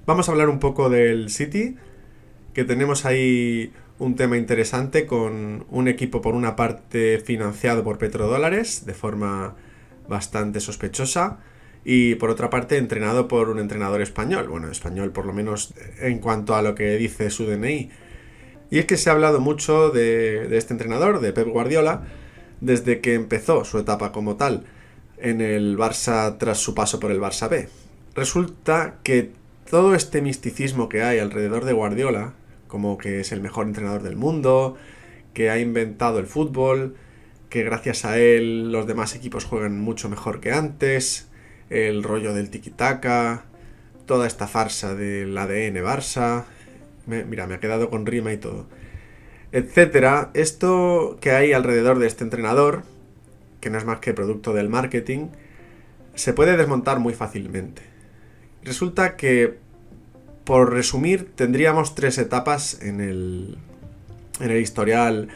Vamos a hablar un poco del City, que tenemos ahí un tema interesante con un equipo por una parte financiado por petrodólares de forma bastante sospechosa y por otra parte entrenado por un entrenador español, bueno, español por lo menos en cuanto a lo que dice su DNI. Y es que se ha hablado mucho de este entrenador, de Pep Guardiola, desde que empezó su etapa como tal en el Barça tras su paso por el Barça B. Resulta que todo este misticismo que hay alrededor de Guardiola, como que es el mejor entrenador del mundo, que ha inventado el fútbol, que gracias a él los demás equipos juegan mucho mejor que antes, el rollo del tiki-taka, toda esta farsa del ADN Barça, mira, me ha quedado con rima y todo, etcétera. Esto que hay alrededor de este entrenador, que no es más que producto del marketing, se puede desmontar muy fácilmente. Resulta que, por resumir, tendríamos tres etapas en el historial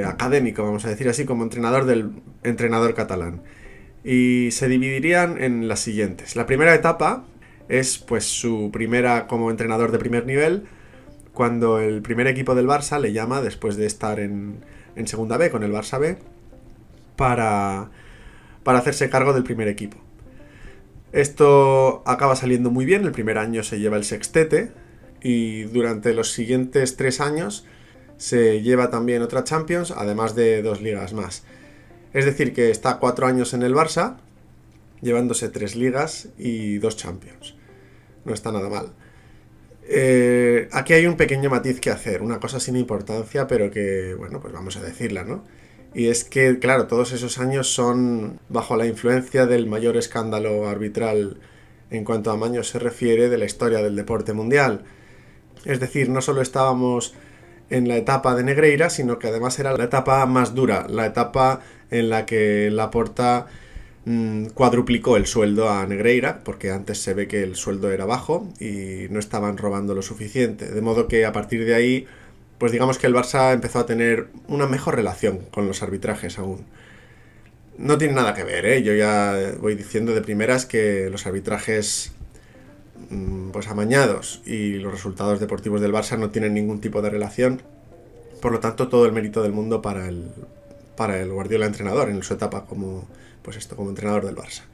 académico, vamos a decir así, como entrenador del entrenador catalán. Y se dividirían en las siguientes. La primera etapa es pues su primera como entrenador de primer nivel, cuando el primer equipo del Barça le llama después de estar en segunda B con el Barça B para, para hacerse cargo del primer equipo. Esto acaba saliendo muy bien, el primer año se lleva el sextete y durante los siguientes 3 años se lleva también otra Champions, además de 2 ligas más. Es decir, que está 4 años en el Barça, llevándose 3 ligas y 2 Champions. No está nada mal. Aquí hay un pequeño matiz que hacer, una cosa sin importancia, pero que, bueno, pues vamos a decirla, ¿no? Y es que, claro, todos esos años son bajo la influencia del mayor escándalo arbitral en cuanto a amaños se refiere de la historia del deporte mundial. Es decir, no solo estábamos en la etapa de Negreira, sino que además era la etapa más dura, la etapa en la que Laporta cuadruplicó el sueldo a Negreira, porque antes se ve que el sueldo era bajo y no estaban robando lo suficiente. De modo que a partir de ahí, pues digamos que el Barça empezó a tener una mejor relación con los arbitrajes aún. No tiene nada que ver, ¿eh? Yo ya voy diciendo de primeras que los arbitrajes pues amañados y los resultados deportivos del Barça no tienen ningún tipo de relación. Por lo tanto, todo el mérito del mundo para el Guardiola entrenador en su etapa como, pues esto, como entrenador del Barça.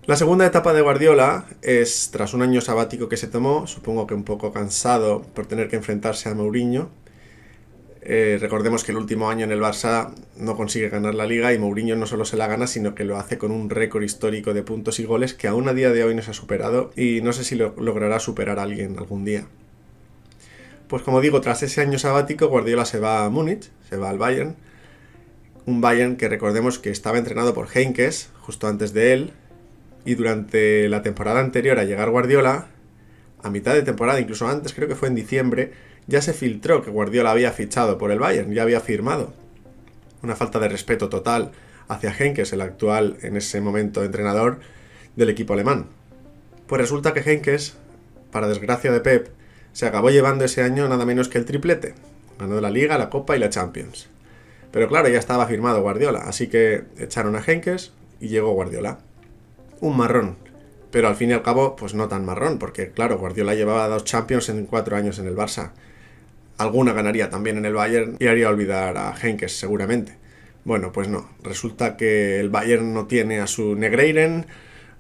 La segunda etapa de Guardiola es tras un año sabático que se tomó, supongo que un poco cansado por tener que enfrentarse a Mourinho. Recordemos que el último año en el Barça no consigue ganar la Liga y Mourinho no solo se la gana, sino que lo hace con un récord histórico de puntos y goles que aún a día de hoy no se ha superado y no sé si lo logrará superar a alguien algún día. Pues como digo, tras ese año sabático, Guardiola se va a Múnich, se va al Bayern. Un Bayern que recordemos que estaba entrenado por Heynckes justo antes de él. Y durante la temporada anterior a llegar Guardiola, a mitad de temporada, incluso antes, creo que fue en diciembre, ya se filtró que Guardiola había fichado por el Bayern, ya había firmado. Una falta de respeto total hacia Heynckes, el actual, en ese momento, entrenador del equipo alemán. Pues resulta que Heynckes, para desgracia de Pep, se acabó llevando ese año nada menos que el triplete. Ganó la Liga, la Copa y la Champions. Pero claro, ya estaba firmado Guardiola, así que echaron a Heynckes y llegó Guardiola. Un marrón, pero al fin y al cabo, pues no tan marrón, porque claro, Guardiola llevaba 2 Champions en 4 años en el Barça. Alguna ganaría también en el Bayern y haría olvidar a Heynckes seguramente. Bueno, pues no, resulta que el Bayern no tiene a su Negreiren,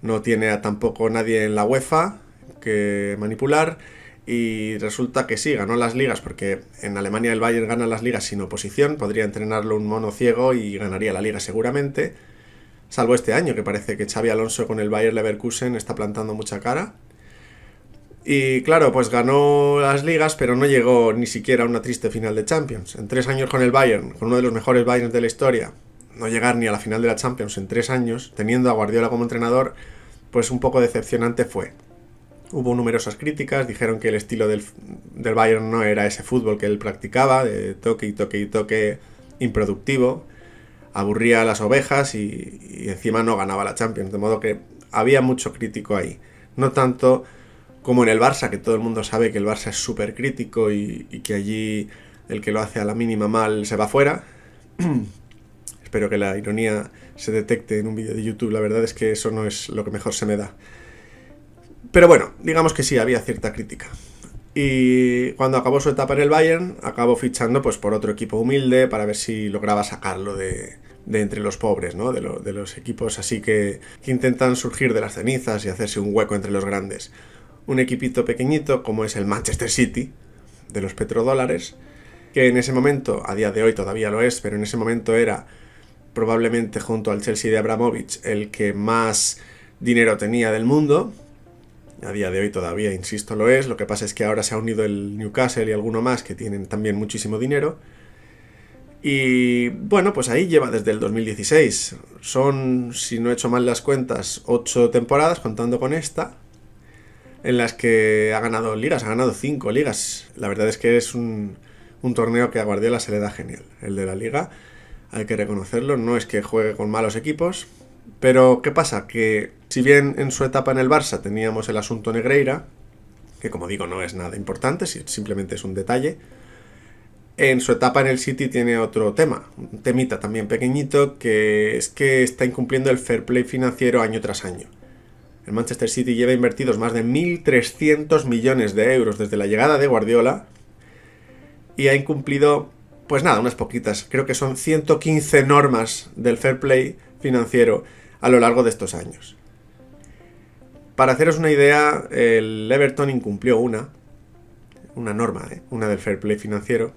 no tiene a tampoco nadie en la UEFA que manipular y resulta que sí, ganó las ligas porque en Alemania el Bayern gana las ligas sin oposición, podría entrenarlo un mono ciego y ganaría la liga seguramente, salvo este año que parece que Xabi Alonso con el Bayer Leverkusen está plantando mucha cara. Y claro, pues ganó las ligas, pero no llegó ni siquiera a una triste final de Champions. En 3 años con el Bayern, con uno de los mejores Bayerns de la historia, no llegar ni a la final de la Champions en 3 años, teniendo a Guardiola como entrenador, pues un poco decepcionante fue. Hubo numerosas críticas, dijeron que el estilo del Bayern no era ese fútbol que él practicaba, de toque y toque y toque improductivo, aburría a las ovejas y encima no ganaba la Champions, de modo que había mucho crítico ahí. No tanto como en el Barça, que todo el mundo sabe que el Barça es súper crítico y que allí el que lo hace a la mínima mal se va fuera. Espero que la ironía se detecte en un vídeo de YouTube, la verdad es que eso no es lo que mejor se me da. Pero bueno, digamos que sí, había cierta crítica. Y cuando acabó su etapa en el Bayern, acabó fichando pues por otro equipo humilde para ver si lograba sacarlo de entre los pobres, ¿no? De los equipos así que intentan surgir de las cenizas y hacerse un hueco entre los grandes. Un equipito pequeñito como es el Manchester City, de los petrodólares, que en ese momento, a día de hoy todavía lo es, pero en ese momento era probablemente junto al Chelsea de Abramovich el que más dinero tenía del mundo. A día de hoy todavía, insisto, lo es. Lo que pasa es que ahora se ha unido el Newcastle y alguno más que tienen también muchísimo dinero. Y bueno, pues ahí lleva desde el 2016. Son, si no he hecho mal las cuentas, 8 temporadas, contando con esta, en las que ha ganado ligas, ha ganado 5 ligas. La verdad es que es un torneo que a Guardiola se le da genial. El de la Liga, hay que reconocerlo, no es que juegue con malos equipos. Pero, ¿qué pasa? Que si bien en su etapa en el Barça teníamos el asunto Negreira, que como digo no es nada importante, simplemente es un detalle, en su etapa en el City tiene otro tema, un temita también pequeñito, que es que está incumpliendo el fair play financiero año tras año. El Manchester City lleva invertidos más de 1.300 millones de euros desde la llegada de Guardiola y ha incumplido, pues nada, unas poquitas, creo que son 115 normas del fair play financiero a lo largo de estos años. Para haceros una idea, el Everton incumplió una norma, una del fair play financiero,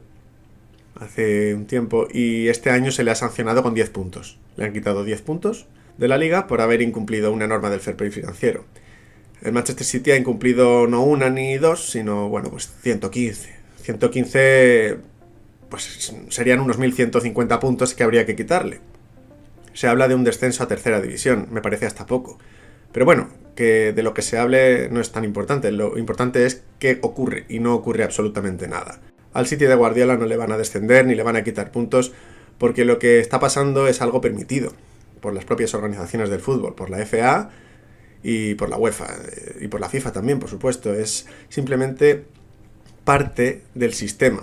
hace un tiempo, y este año se le ha sancionado con 10 puntos. Le han quitado 10 puntos de la liga por haber incumplido una norma del fair play financiero. El Manchester City ha incumplido no una ni dos, sino, bueno, pues 115. 115, pues serían unos 1.150 puntos que habría que quitarle. Se habla de un descenso a tercera división, me parece hasta poco. Pero bueno, que de lo que se hable no es tan importante. Lo importante es qué ocurre, y no ocurre absolutamente nada. Al City de Guardiola no le van a descender ni le van a quitar puntos, porque lo que está pasando es algo permitido por las propias organizaciones del fútbol, por la FA y por la UEFA, y por la FIFA también, por supuesto. Es simplemente parte del sistema.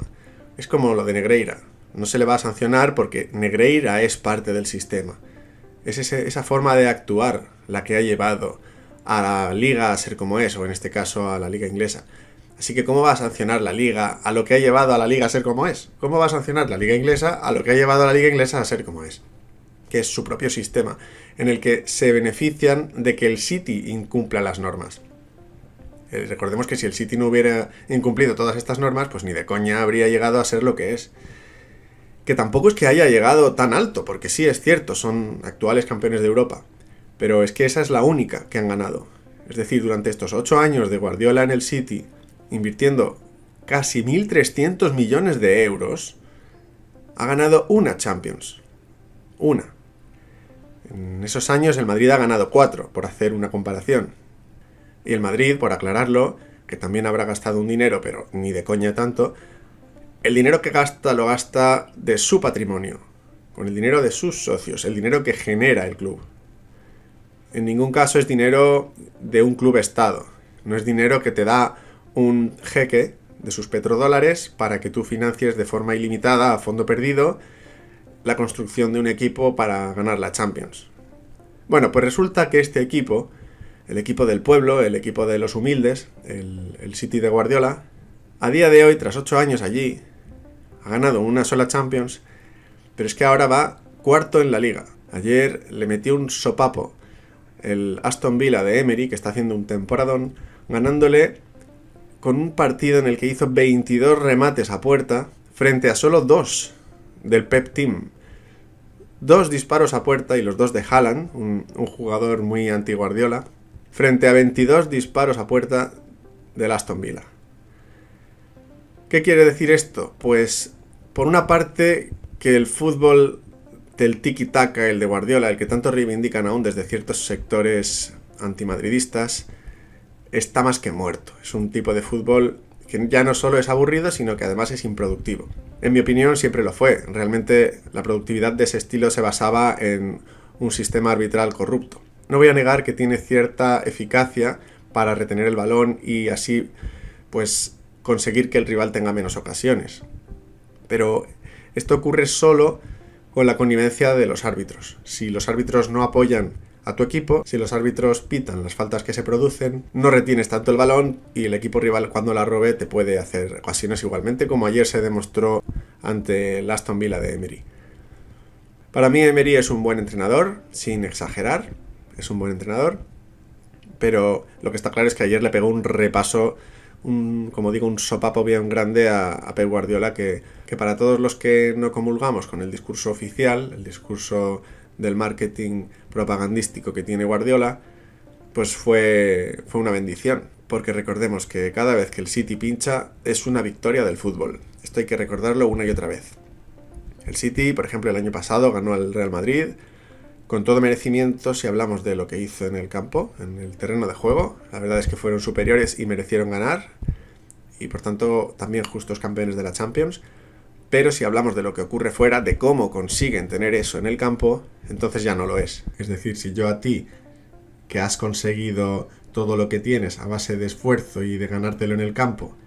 Es como lo de Negreira. No se le va a sancionar porque Negreira es parte del sistema. Es esa forma de actuar la que ha llevado a la liga a ser como es, o en este caso a la liga inglesa. Así que ¿cómo va a sancionar la liga a lo que ha llevado a la liga a ser como es? ¿Cómo va a sancionar la liga inglesa a lo que ha llevado a la liga inglesa a ser como es? Que es su propio sistema, en el que se benefician de que el City incumpla las normas. Recordemos que si el City no hubiera incumplido todas estas normas, pues ni de coña habría llegado a ser lo que es. Que tampoco es que haya llegado tan alto, porque sí es cierto, son actuales campeones de Europa, pero es que esa es la única que han ganado. Es decir, durante estos 8 años de Guardiola en el City, invirtiendo casi 1.300 millones de euros, ha ganado una Champions. Una. En esos años el Madrid ha ganado 4, por hacer una comparación. Y el Madrid, por aclararlo, que también habrá gastado un dinero, pero ni de coña tanto, el dinero que gasta lo gasta de su patrimonio, con el dinero de sus socios, el dinero que genera el club. En ningún caso es dinero de un club estado, no es dinero que te da un jeque de sus petrodólares para que tú financies de forma ilimitada, a fondo perdido, la construcción de un equipo para ganar la Champions. Bueno, pues resulta que este equipo, el equipo del pueblo, el equipo de los humildes, el City de Guardiola, a día de hoy, tras 8 años allí, ha ganado una sola Champions, pero es que ahora va cuarto en la liga. Ayer le metió un sopapo el Aston Villa de Emery, que está haciendo un temporadón, ganándole con un partido en el que hizo 22 remates a puerta frente a solo 2 del Pep Team. 2 disparos a puerta y los 2 de Haaland, un jugador muy anti-Guardiola, frente a 22 disparos a puerta del Aston Villa. ¿Qué quiere decir esto? Pues, por una parte, que el fútbol del tiki-taka, el de Guardiola, el que tanto reivindican aún desde ciertos sectores antimadridistas, está más que muerto. Es un tipo de fútbol que ya no solo es aburrido, sino que además es improductivo. En mi opinión, siempre lo fue. Realmente, la productividad de ese estilo se basaba en un sistema arbitral corrupto. No voy a negar que tiene cierta eficacia para retener el balón y así, pues, conseguir que el rival tenga menos ocasiones. Pero esto ocurre solo con la connivencia de los árbitros. Si los árbitros no apoyan a tu equipo, si los árbitros pitan las faltas que se producen, no retienes tanto el balón y el equipo rival cuando la robe te puede hacer ocasiones igualmente, como ayer se demostró ante el Aston Villa de Emery. Para mí Emery es un buen entrenador, sin exagerar, es un buen entrenador, pero lo que está claro es que ayer le pegó un repaso, un sopapo bien grande a Pep Guardiola, que para todos los que no comulgamos con el discurso oficial, el discurso del marketing propagandístico que tiene Guardiola, pues fue una bendición, porque recordemos que cada vez que el City pincha es una victoria del fútbol. Esto hay que recordarlo una y otra vez. El City, por ejemplo, el año pasado ganó al Real Madrid con todo merecimiento si hablamos de lo que hizo en el campo, en el terreno de juego. La verdad es que fueron superiores y merecieron ganar, y por tanto también justos campeones de la Champions. Pero si hablamos de lo que ocurre fuera, de cómo consiguen tener eso en el campo, entonces ya no lo es. Es decir, si yo a ti, que has conseguido todo lo que tienes a base de esfuerzo y de ganártelo en el campo,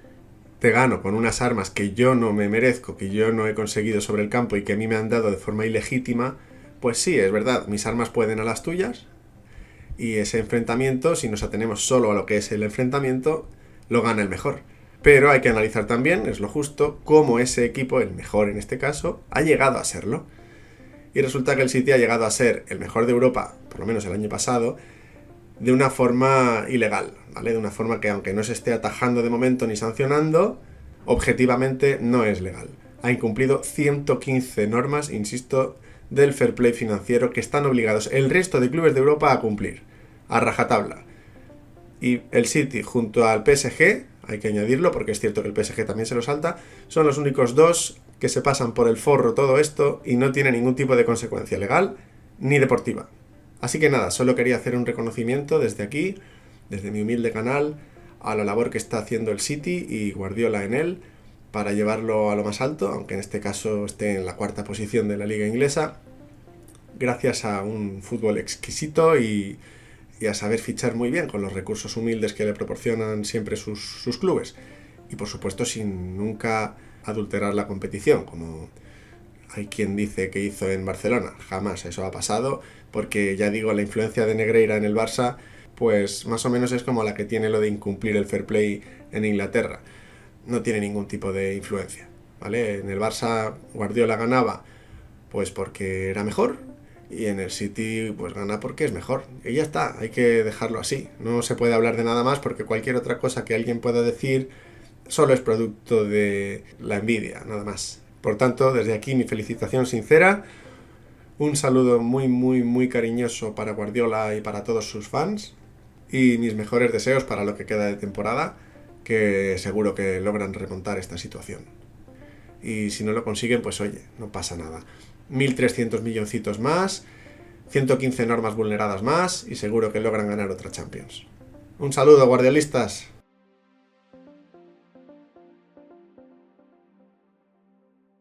te gano con unas armas que yo no me merezco, que yo no he conseguido sobre el campo y que a mí me han dado de forma ilegítima, pues sí, es verdad, mis armas pueden a las tuyas, y ese enfrentamiento, si nos atenemos solo a lo que es el enfrentamiento, lo gana el mejor. Pero hay que analizar también, es lo justo, cómo ese equipo, el mejor en este caso, ha llegado a serlo. Y resulta que el City ha llegado a ser el mejor de Europa, por lo menos el año pasado, de una forma ilegal, ¿vale? De una forma que, aunque no se esté atajando de momento ni sancionando, objetivamente no es legal. Ha incumplido 115 normas, insisto, del fair play financiero que están obligados el resto de clubes de Europa a cumplir, a rajatabla. Y el City junto al PSG, hay que añadirlo porque es cierto que el PSG también se lo salta, son los únicos dos que se pasan por el forro todo esto y no tiene ningún tipo de consecuencia legal ni deportiva. Así que nada, solo quería hacer un reconocimiento desde aquí, desde mi humilde canal, a la labor que está haciendo el City y Guardiola en él para llevarlo a lo más alto, aunque en este caso esté en la cuarta posición de la liga inglesa, gracias a un fútbol exquisito y a saber fichar muy bien con los recursos humildes que le proporcionan siempre sus clubes. Y por supuesto sin nunca adulterar la competición, como hay quien dice que hizo en Barcelona. Jamás eso ha pasado, porque ya digo, la influencia de Negreira en el Barça, pues más o menos es como la que tiene lo de incumplir el fair play en Inglaterra. No tiene ningún tipo de influencia, ¿vale? En el Barça Guardiola ganaba pues porque era mejor, y en el City pues gana porque es mejor. Y ya está, hay que dejarlo así. No se puede hablar de nada más, porque cualquier otra cosa que alguien pueda decir solo es producto de la envidia, nada más. Por tanto, desde aquí mi felicitación sincera, un saludo muy muy muy cariñoso para Guardiola y para todos sus fans, y mis mejores deseos para lo que queda de temporada, que seguro que logran remontar esta situación. Y si no lo consiguen, pues oye, no pasa nada. 1.300 milloncitos más, 115 normas vulneradas más, y seguro que logran ganar otra Champions. Un saludo, guardiolistas.